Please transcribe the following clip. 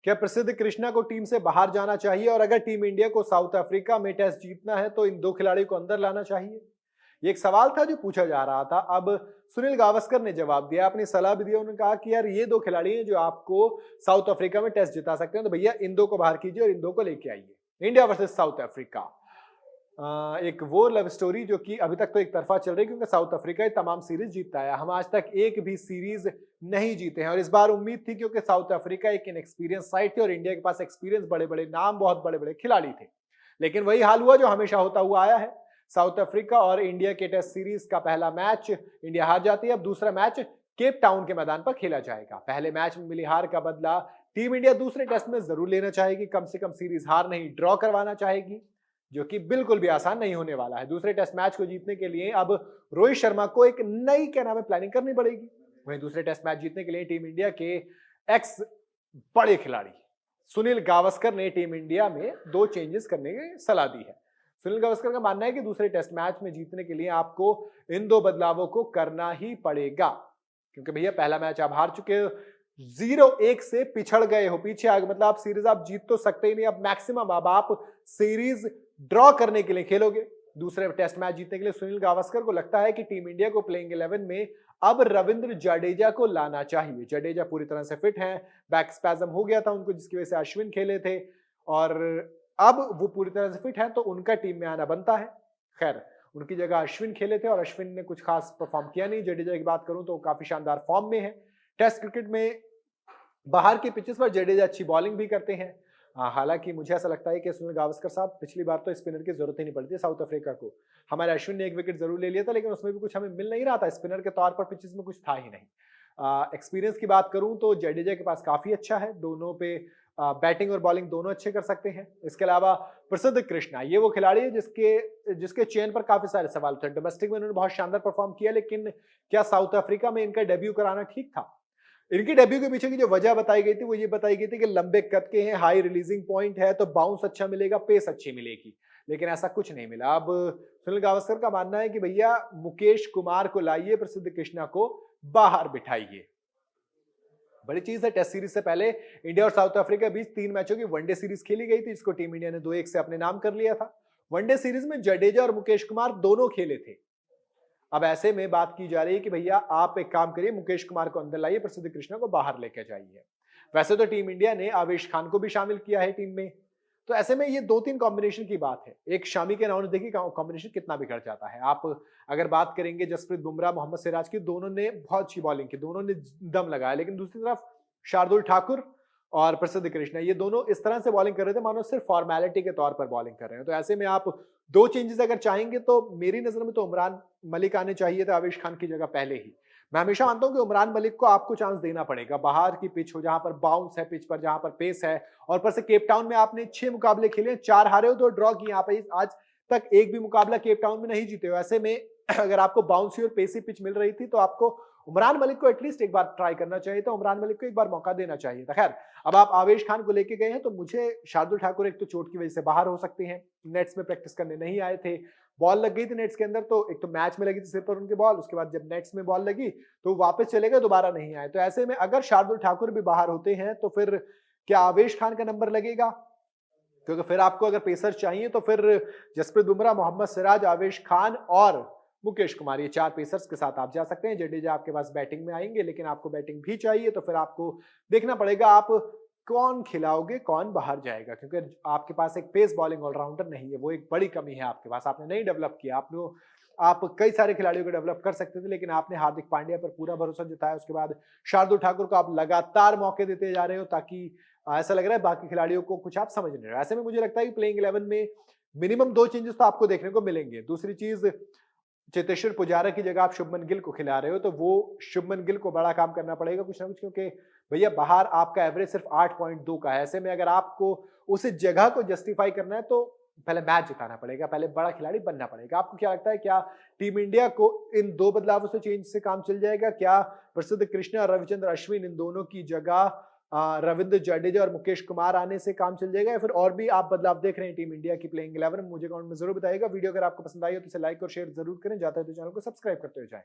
क्या प्रसिद्ध कृष्णा को टीम से बाहर जाना चाहिए? और अगर टीम इंडिया को साउथ अफ्रीका में टेस्ट जीतना है तो इन दो खिलाड़ियों को अंदर लाना चाहिए? ये एक सवाल था जो पूछा जा रहा था। अब सुनील गावस्कर ने जवाब दिया, अपनी सलाह भी दी। उन्होंने कहा कि यार ये दो खिलाड़ी हैं जो आपको साउथ अफ्रीका में टेस्ट जिता सकते हैं, तो भैया इन दो को बाहर कीजिए और इन दो को लेके आइए। इंडिया वर्सेस साउथ अफ्रीका, एक वो लव स्टोरी जो कि अभी तक तो एक तरफा चल रही है, क्योंकि साउथ अफ्रीका ही तमाम सीरीज जीतता है। हम आज तक एक भी सीरीज नहीं जीते हैं और इस बार उम्मीद थी, क्योंकि साउथ अफ्रीका एक इनएक्सपीरियंस साइड थी और इंडिया के पास एक्सपीरियंस, बड़े बड़े नाम, बहुत बड़े बड़े खिलाड़ी थे। लेकिन वही हाल हुआ जो हमेशा होता हुआ आया है। साउथ अफ्रीका और इंडिया के टेस्ट सीरीज का पहला मैच इंडिया हार जाती है। अब दूसरा मैच केप टाउन के मैदान पर खेला जाएगा। पहले मैच में मिली हार का बदला टीम इंडिया दूसरे टेस्ट में जरूर लेना चाहेगी। कम से कम सीरीज हार नहीं, ड्रॉ करवाना चाहेगी, जो कि बिल्कुल भी आसान नहीं होने वाला है। दूसरे टेस्ट मैच को जीतने के लिए अब रोहित शर्मा को एक नई क्या नाम है प्लानिंग करनी पड़ेगी। वहीं दूसरे टेस्ट मैच जीतने के लिए टीम इंडिया के एक्स बड़े खिलाड़ी सुनील गावस्कर ने टीम इंडिया में दो चेंजेस करने की सलाह दी है। सुनील गावस्कर का मानना है कि दूसरे टेस्ट मैच में जीतने के लिए आपको इन दो बदलावों को करना ही पड़ेगा, क्योंकि भैया पहला मैच आप हार चुके हो, 0-1 से पिछड़ गए हो, पीछे आ गए, मतलब आप सीरीज आप जीत तो सकते ही नहीं। अब मैक्सिमम अब आप सीरीज ड्रॉ करने के लिए खेलोगे। दूसरे टेस्ट मैच जीतने के लिए सुनील गावस्कर को लगता है कि टीम इंडिया को प्लेइंग 11 में अब रविंद्र जडेजा को लाना चाहिए। जडेजा पूरी तरह से फिट हैं, बैक स्पैज्म हो गया था उनको, जिसकी वजह से अश्विन खेले थे, और अब वो पूरी तरह से फिट हैं, तो उनका टीम में आना बनता है। खैर, उनकी जगह अश्विन खेले थे और अश्विन ने कुछ खास परफॉर्म किया नहीं। जडेजा की बात करूं तो काफी शानदार फॉर्म में है। टेस्ट क्रिकेट में बाहर की पिचेस पर जडेजा अच्छी बॉलिंग भी करते हैं। हालांकि मुझे ऐसा लगता है कि सुनील गावस्कर साहब, पिछली बार तो स्पिनर की जरूरत ही नहीं पड़ती साउथ अफ्रीका को। हमारे अश्विन ने एक विकेट जरूर ले लिया था, लेकिन उसमें भी कुछ हमें मिल नहीं रहा था। स्पिनर के तौर पर पिचेस में कुछ था ही नहीं। एक्सपीरियंस की बात करूं तो जडेजा के पास काफी अच्छा है, दोनों पे बैटिंग और बॉलिंग दोनों अच्छे कर सकते हैं। इसके अलावा प्रसिद्ध कृष्णा, ये वो खिलाड़ी है जिसके चयन पर काफी सारे सवाल थे। डोमेस्टिक में उन्होंने बहुत शानदार परफॉर्म किया, लेकिन क्या साउथ अफ्रीका में इनका डेब्यू कराना ठीक था? इनकी डेब्यू के पीछे की जो वजह बताई गई थी वो ये बताई गई थी कि लंबे कद के हैं, हाई रिलीजिंग पॉइंट है, तो बाउंस अच्छा मिलेगा, पेस अच्छी मिलेगी, लेकिन ऐसा कुछ नहीं मिला। अब सुनील गावस्कर का मानना है कि भैया मुकेश कुमार को लाइए, प्रसिद्ध कृष्णा को बाहर बिठाइए। बड़ी चीज है, टेस्ट सीरीज से पहले इंडिया और साउथ अफ्रीका के बीच 3 मैचों की वनडे सीरीज खेली गई थी, जिसको टीम इंडिया ने 2-1 से अपने नाम कर लिया था। वनडे सीरीज में जडेजा और मुकेश कुमार दोनों खेले थे। अब ऐसे में बात की जा रही है कि भैया आप एक काम करिए, मुकेश कुमार को अंदर लाइए, प्रसिद्ध कृष्णा को बाहर लेकर जाइए। वैसे तो टीम इंडिया ने आवेश खान को भी शामिल किया है टीम में, तो ऐसे में ये 2-3 कॉम्बिनेशन की बात है। एक शामी के नाम देखिए कॉम्बिनेशन कितना बिगड़ जाता है। आप अगर बात करेंगे जसप्रीत बुमराह, मोहम्मद सिराज की, दोनों ने बहुत अच्छी बॉलिंग की, दोनों ने दम लगाया, लेकिन दूसरी तरफ शार्दुल ठाकुर और प्रसिद्ध कृष्णा, ये दोनों इस तरह से बॉलिंग कर रहे थे मानो सिर्फ फॉर्मेलिटी के तौर पर बॉलिंग कर रहे हैं। तो ऐसे में आप 2 चेंजेस अगर चाहेंगे तो मेरी नजर में तो उमरान मलिक आने चाहिए थे आवेश खान की जगह पहले ही। मैं हमेशा मानता हूं कि उमरान मलिक को आपको चांस देना पड़ेगा। बाहर की पिच हो, जहां पर बाउंस है पिच पर, जहां पर पेस है, और ऊपर से केप टाउन में आपने 6 मुकाबले खेले, 4 हारे हो, 2 ड्रॉ किए। यहाँ पर आज तक एक भी मुकाबला केप टाउन में नहीं जीते हो। ऐसे में अगर आपको बाउंसी और पेसी पिच मिल रही थी तो आपको उमरान मलिक को एटलीस्ट एक बार ट्राई करना चाहिए था, उमरान मलिक को एक बार मौका देना चाहिए था। खैर, अब आप आवेश खान को लेके गए हैं, तो मुझे शार्दुल ठाकुर एक तो चोट की वजह से बाहर हो सकते हैं, नेट्स में प्रैक्टिस करने नहीं आए थे, बॉल लग गई थी नेट्स के अंदर, तो एक तो मैच में लगी थी सिर पर उनके बॉल, उसके बाद जब नेट्स में बॉल लगी तो वापस चले गए, दोबारा नहीं आए। तो ऐसे में अगर शार्दुल ठाकुर भी बाहर होते हैं तो फिर क्या आवेश खान का नंबर लगेगा? क्योंकि फिर आपको अगर पेसर चाहिए तो फिर जसप्रीत बुमराह, मोहम्मद सिराज, आवेश खान और मुकेश कुमार, ये 4 पेसर्स के साथ आप जा सकते हैं। जडेजा आपके पास बैटिंग में आएंगे, लेकिन आपको बैटिंग भी चाहिए, तो फिर आपको देखना पड़ेगा आप कौन खिलाओगे, कौन बाहर जाएगा, क्योंकि आपके पास एक पेस बॉलिंग ऑलराउंडर नहीं है। वो एक बड़ी कमी है आपके पास, आपने नहीं डेवलप किया। आप कई सारे खिलाड़ियों को डेवलप कर सकते थे, लेकिन आपने हार्दिक पांड्या पर पूरा भरोसा जताया। उसके बाद शार्दुल ठाकुर को आप लगातार मौके देते जा रहे हो, ताकि ऐसा लग रहा है बाकी खिलाड़ियों को कुछ आप समझ नहीं रहे हो। ऐसे में मुझे लगता है कि प्लेइंग 11 में मिनिमम 2 चेंजेस तो आपको देखने को मिलेंगे। दूसरी चीज, चेतेश्वर पुजारा की जगह आप शुभमन गिल को खिला रहे हो, तो वो शुभमन गिल को बड़ा काम करना पड़ेगा कुछ ना कुछ, क्योंकि भैया बाहर आपका एवरेज सिर्फ 8.2 का है। ऐसे में अगर आपको उस जगह को जस्टिफाई करना है तो पहले मैच जिताना पड़ेगा, पहले बड़ा खिलाड़ी बनना पड़ेगा। आपको क्या लगता है, क्या टीम इंडिया को इन 2 बदलावों से चेंज से काम चल जाएगा? क्या प्रसिद्ध कृष्णा और रविचंद्र अश्विन, इन दोनों की जगह रविंद्र जडेजा और मुकेश कुमार आने से काम चल जाएगा, या फिर और भी आप बदलाव देख रहे हैं टीम इंडिया की प्लेइंग 11 में? मुझे कमेंट में जरूर बताइएगा। वीडियो अगर आपको पसंद आई हो तो इसे लाइक और शेयर जरूर करें। जाते हैं तो चैनल को सब्सक्राइब करते हुए जाएं।